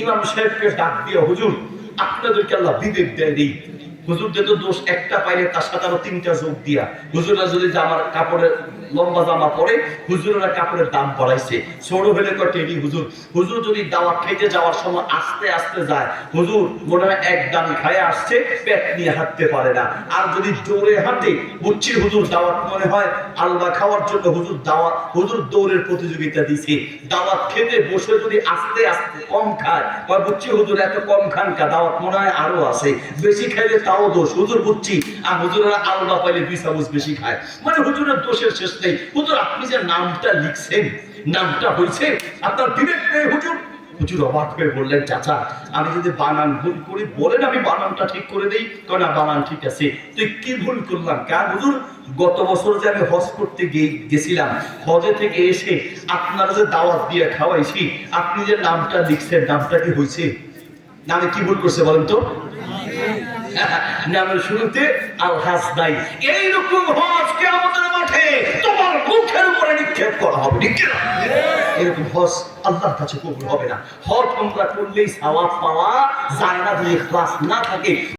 ইমাম সাহেবকে ডাক দিয়ে, হুজুর আপনাদেরকে আল্লাহ বিবেক দেয়নি, হুজুরদের তো দোষ একটা পাইলে তার সাথে আরো 3টা যোগ দিয়া, হুজুররা যদি জামার কাপড়ের লম্বা জামা পরে, হুজুরেরা কাপড়ের দাম বাড়াইছে। ছোট হলে কটেনি হুজুর, হুজুর যদি দাওয়াত খেতে যাওয়ার সময় আস্তে আস্তে যায়, হুজুর মনে হয় এক দান খায় আসছে, পেট নিয়ে হাঁটতে পারে না। আর যদি জোরে হাঁটে, বুঝছি হুজুর দাওয়াত মনে হয় আলবা খাওয়ার জন্য হুজুর দাওয়াত, হুজুর দৌড়ের প্রতিযোগিতা দিছে। দাওয়াত খেতে বসে যদি আস্তে আস্তে কম খায়, বা বুঝছি হুজুর এত কম খান কা, দাওয়াত মনে হয় আরো আছে, বেশি খাইলে তাও দোষ, হুজুর বুঝছি। আর হুজুরেরা আলবা পাইলে 2 চামচ বেশি খায়, মানে হুজুরের দোষের শেষ নেই। হুজুর আপনি যে নামটা লিখছেন, নামটা হয়েছে আপনার বিবেক নেই হুজুর। হুজুর অবাক হয়ে বললেন, চাচা আমি যদি বানান ভুল করি বলেন, আমি বানানটা ঠিক করে দেই। না বানান ঠিক আছে। তুই কি ভুল করলাম? কার হুজুর, গত বছর যে আমি হজ করতে গেছিলাম, হজে থেকে এসে আপনারা যে দাওয়াত দিয়ে খাওয়াইছি, আপনি যে নামটা লিখছেন, নামটা কি হয়েছে? নামে কি ভুল করছে বলেন তো? নামের শুরুতে আল হাসদাই। এইরকম হজ কিয়ামতের মাঠে তোমার মুখের উপরে নিক্ষেপ করা হবে, ঠিক না? এরকম হজ আল্লাহর কাছে কবুল হবে না। হজ তোমরা করলেই সওয়াব পাওয়া যায় না, যদি ইখলাস না থাকে।